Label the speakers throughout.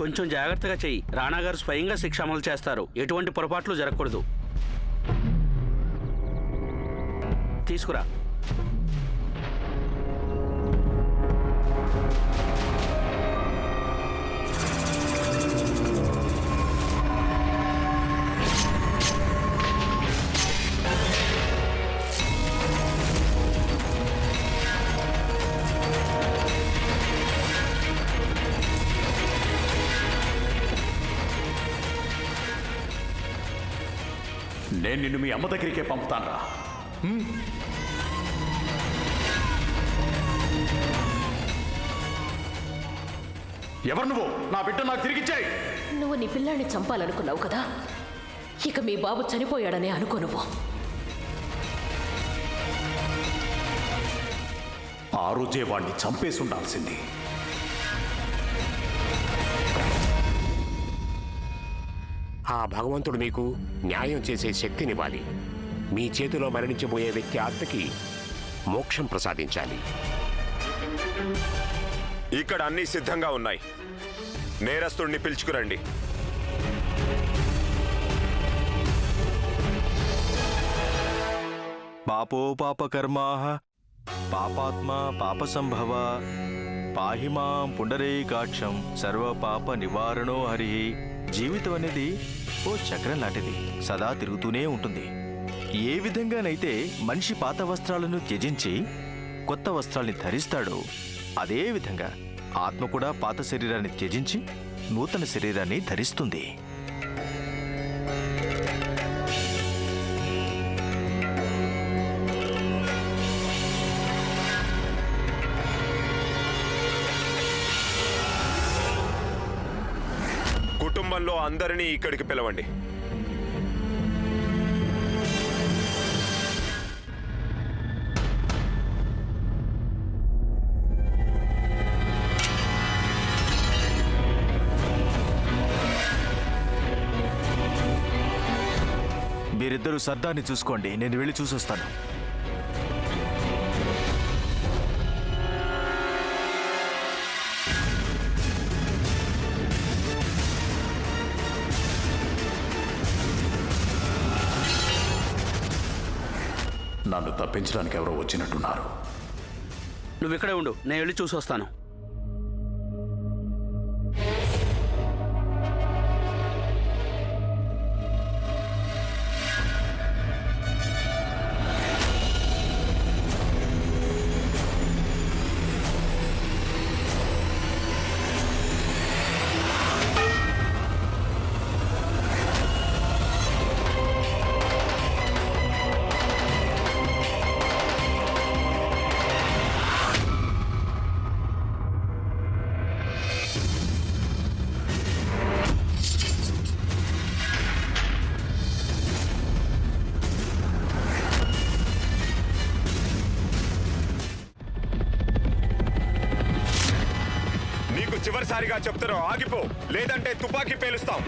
Speaker 1: కొంచెం జాగ్రత్తగా చెయ్యి. రాణా గారు స్వయంగా శిక్ష అమలు చేస్తారు. ఎటువంటి పొరపాట్లు జరగకూడదు. తీసుకురా.
Speaker 2: నేను నిన్ను మీ అమ్మ దగ్గరికే పంపుతానురా. ఎవరు నువ్వు? నా బిడ్డ నాకు తిరిగిచ్చాయి.
Speaker 3: నువ్వు నీ పిల్లాన్ని చంపాలనుకున్నావు కదా, ఇక మీ బాబు చనిపోయాడనే అనుకో. నువ్వు
Speaker 2: ఆ రోజే వాణ్ణి చంపేసి ఉండాల్సింది.
Speaker 4: ఆ భగవంతుడు మీకు న్యాయం చేసే శక్తినివ్వాలి. మీ చేతిలో మరణించబోయే వ్యక్తి ఆత్మకి మోక్షం ప్రసాదించాలి.
Speaker 5: ఇక్కడ అన్నీ సిద్ధంగా ఉన్నాయి. నేరస్తుడిని పిలుచుకురండి.
Speaker 6: పాపో పాపకర్మాః పాపాత్మా పాపసంభవ పాహి మాం పుండరీకాక్షం సర్వ పాప నివారణో హరి. జీవితం అనేది ఓ చక్రం లాంటిది, సదా తిరుగుతూనే ఉంటుంది. ఏ విధంగానైతే మనిషి పాత వస్త్రాలను త్యజించి కొత్త వస్త్రాల్ని ధరిస్తాడో, అదే విధంగా ఆత్మ కూడా పాత శరీరాన్ని త్యజించి నూతన శరీరాన్ని ధరిస్తుంది.
Speaker 5: కుటుంబంలో అందరినీ ఇక్కడికి పిలవండి.
Speaker 6: మీరిద్దరూ సర్దార్ని చూసుకోండి, నేను వెళ్ళి చూసొస్తాను.
Speaker 2: నన్ను తప్పించడానికి ఎవరో వచ్చినట్టున్నారు.
Speaker 1: నువ్వు ఇక్కడే ఉండు, నేను వెళ్ళి చూసొస్తాను.
Speaker 5: చివరిసారిగా చెప్తారో ఆగిపో, లేదంటే తుపాకీ పేలుస్తాం.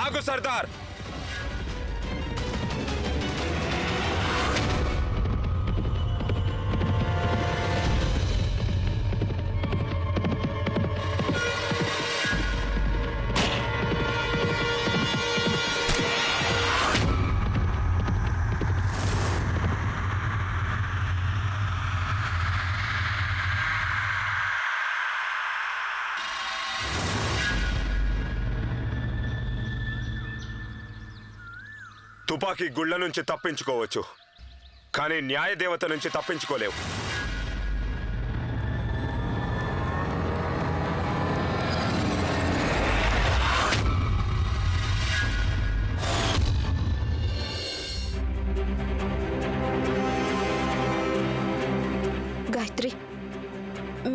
Speaker 5: ఆగు సర్దార్. తుపాకీ గుళ్ళ నుంచి తప్పించుకోవచ్చు, కానీ న్యాయదేవత నుంచి తప్పించుకోలేవు.
Speaker 7: గాయత్రి,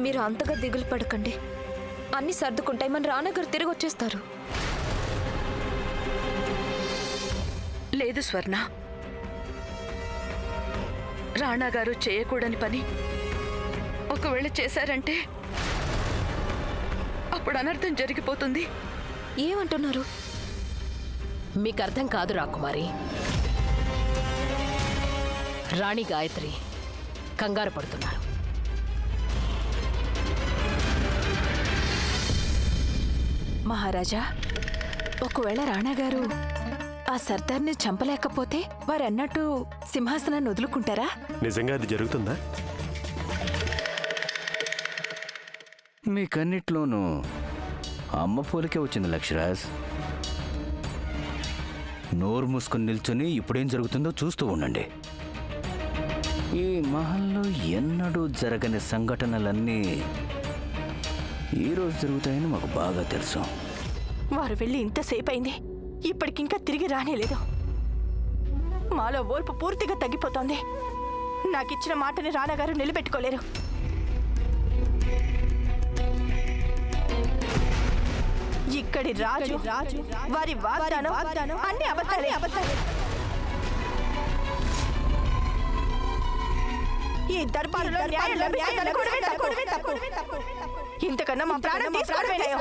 Speaker 7: మీరు అంతగా దిగులు పడకండి. అన్నీ సర్దుకుంటాయి. మన రానగారు తిరిగి వచ్చేస్తారు.
Speaker 3: లేదు స్వర్ణ, రాణా గారు చేయకూడని పని ఒకవేళ చేశారంటే అప్పుడు అనర్థం జరిగిపోతుంది.
Speaker 7: ఏమంటున్నారు?
Speaker 3: మీకు అర్థం కాదు రాకుమారి. రాణి గాయత్రి కంగారు పడుతున్నారు.
Speaker 8: మహారాజా, ఒకవేళ రాణాగారు ఆ సర్దార్ని చంపలేకపోతే వారన్నట్టు సింహాసనాన్ని వదులుకుంటారా?
Speaker 9: నిజంగా అది జరుగుతుందా?
Speaker 10: మీకన్నిట్లోనూ అమ్మ పోలికే వచ్చింది లక్ష్యరాజ్. నోరు మూసుకొని నిల్చుని ఇప్పుడేం జరుగుతుందో చూస్తూ ఉండండి. ఈ మహల్లో ఎన్నడూ జరగని సంఘటనలన్నీ ఈరోజు జరుగుతాయని మాకు బాగా తెలుసు.
Speaker 8: వారు వెళ్ళి ఇంతసేపు అయింది, ఇప్పటికింకా తిరిగి రానేలేదు. మాలో ఓర్పు పూర్తిగా తగ్గిపోతోంది. నాకిచ్చిన మాటని రాణాగారు నిలబెట్టుకోలేరు. ఇక్కడి రాజు వారి వాగ్దానం అన్ని అబద్ధాలే. ఈ దర్బారులో న్యాయం లభిస్తుందనుకోవడమే తప్పు. ఇంతకన్నా మా ప్రాణం తీసుకోవడమేనయ్యో.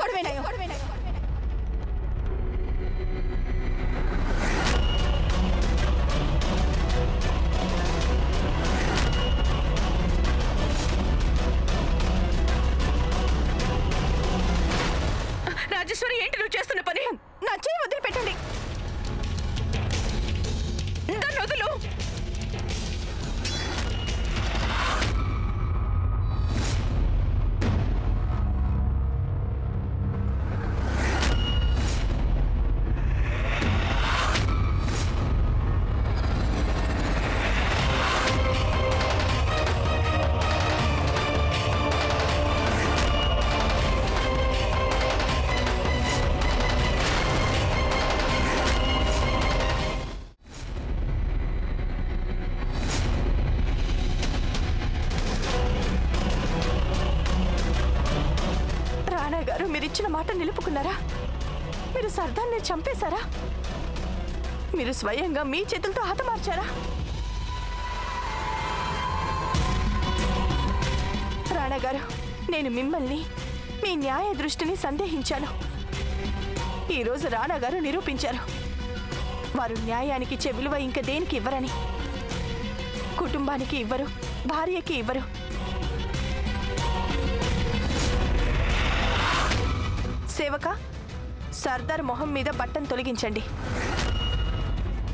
Speaker 8: రాజేశ్వరి, ఏంటి నువ్వు చేస్తున్న పని? నా చేయి వదిలిపెట్టండి. దాన్ని వదులు. రాణాగారు, మీరిచ్చిన మాట నిలుపుకున్నారా? మీరు సర్దార్ని చంపేశారా? మీరు స్వయంగా మీ చేతులతో హతమార్చారా? రాణాగారు, నేను మిమ్మల్ని, మీ న్యాయ దృష్టిని సందేహించాను. ఈరోజు రాణాగారు నిరూపించారు వారు న్యాయానికి ఇచ్చే విలువ ఇంక దేనికి ఇవ్వరని. కుటుంబానికి ఇవ్వరు, భార్యకి ఇవ్వరు. సేవక, సర్దార్ మొహం మీద బట్టను తొలగించండి.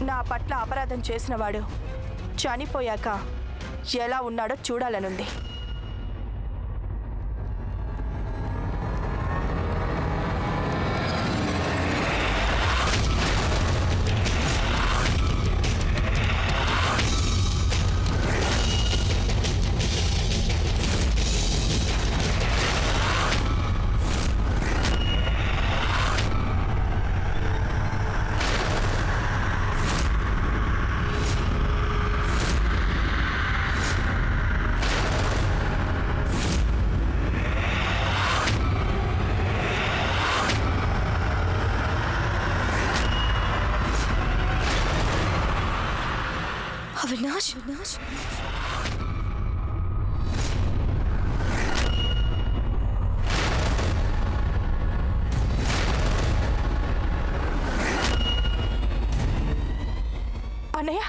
Speaker 8: నా పట్ల అపరాధం చేసినవాడు చనిపోయాక ఎలా ఉన్నాడో చూడాలనుంది.
Speaker 7: అవినాష్,
Speaker 8: అన్నయ్య,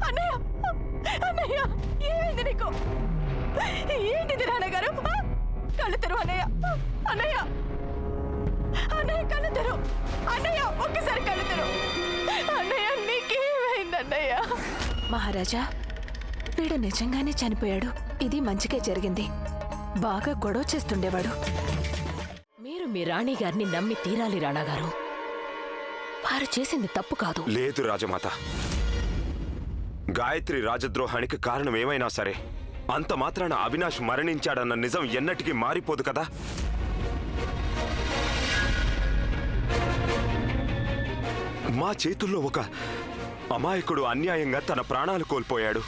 Speaker 8: అన్నయ్య, అన్నయ్య, ఏమైంది నీకు? ఏంటిది నాన్నగారు? కళ్ళు తెరు అన్నయ్య. అన్నయ్య, అన్నయ్య కళ్ళు తెరు. అన్నయ్య, ఒక్కసారి కళ్ళు తెరు. అన్నయ్య, నీకేమైంది అన్నయ్య? మహారాజా, వీడు నిజంగానే చనిపోయాడు. ఇది మంచిగా జరిగింది. బాగా గొడవ చేస్తుండేవాడు.
Speaker 3: మీరు మీ రాణి గారిని నమ్మి తీరాలి రాణాగారు. వారు చేసింది తప్పు కాదు.
Speaker 5: లేదు రాజమాత, గాయత్రి రాజద్రోహానికి కారణం ఏమైనా సరే అంత మాత్రాన అవినాష్ మరణించాడన్న నిజం ఎన్నటికీ మారిపోదు కదా. మా చేతుల్లో ఒక అమాయకుడు అన్యాయంగా తన ప్రాణాలు కోల్పోయాడు.